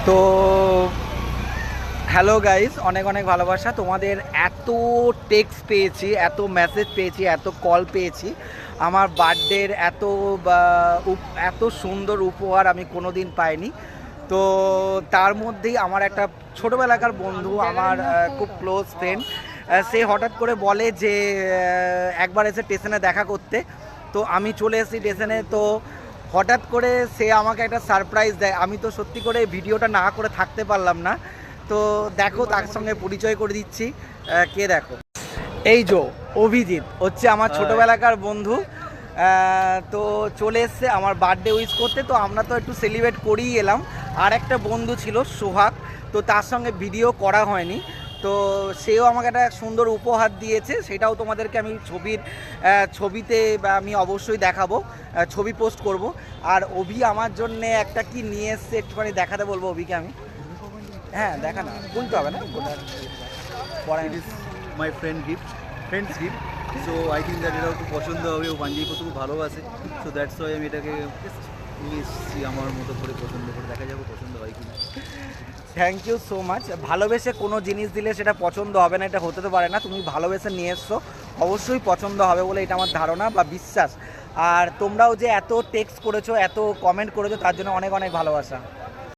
তো hello guys, অনেক অনেক ভালোবাসা। তোমাদের এত টেক্সট পেয়েছি, এত মেসেজ পেয়েছি, এত কল পেয়েছি। আমার বার্থডের এত সুন্দর উপহার আমি কোনো দিন পাইনি। তো তার মধ্যেই আমার একটা ছোটোবেলাকার বন্ধু, আমার খুব ক্লোজ ফ্রেন্ড, সে হঠাৎ করে বলে যে একবার এসে স্টেশনে দেখা করতে। তো আমি চলে এসেছি স্টেশনে। তো হঠাৎ করে সে আমাকে একটা সারপ্রাইজ দেয়। আমি তো সত্যি করে ভিডিওটা না করে থাকতে পারলাম না। তো দেখো, তার সঙ্গে পরিচয় করে দিচ্ছি। কে দেখো, এই যে অভিজিৎ হচ্ছে আমার ছোটোবেলাকার বন্ধু। তো চলে এসছে আমার বার্থডে উইশ করতে। তো আমরা তো একটু সেলিব্রেট করেই এলাম। আর একটা বন্ধু ছিল সোহাগ, তো তার সঙ্গে ভিডিও করা হয়নি। তো সেও আমাকে একটা সুন্দর উপহার দিয়েছে, সেটাও তোমাদেরকে আমি ছবিতে আমি অবশ্যই দেখাবো, ছবি পোস্ট করব। আর অভি আমার জন্যে একটা কি নিয়ে এসছে, একটুখানি দেখাতে বলবো অভিকে আমি। হ্যাঁ, দেখা না, বলতে হবে না, It is my friend's gift. So I think that এটা খুব পছন্দ হবে, ও পাঞ্জাবি পরতে খুব ভালোবাসে। সো দ্যাটস ওয়াই আমি এটাকে নিয়ে এসেছি আমার মতো করে, পছন্দ করে দেখা যাবে পছন্দ হয় কি না। Thank you so much. ভালোবেসে কোনো জিনিস দিলে সেটা পছন্দ হবে না, এটা হতে তো পারে না। তুমি ভালোবেসে নিয়ে এসছো, অবশ্যই পছন্দ হবে বলে এটা আমার ধারণা বা বিশ্বাস। আর তোমরাও যে এত টেক্সট করেছো, এত কমেন্ট করেছো, তার জন্য অনেক অনেক ভালোবাসা।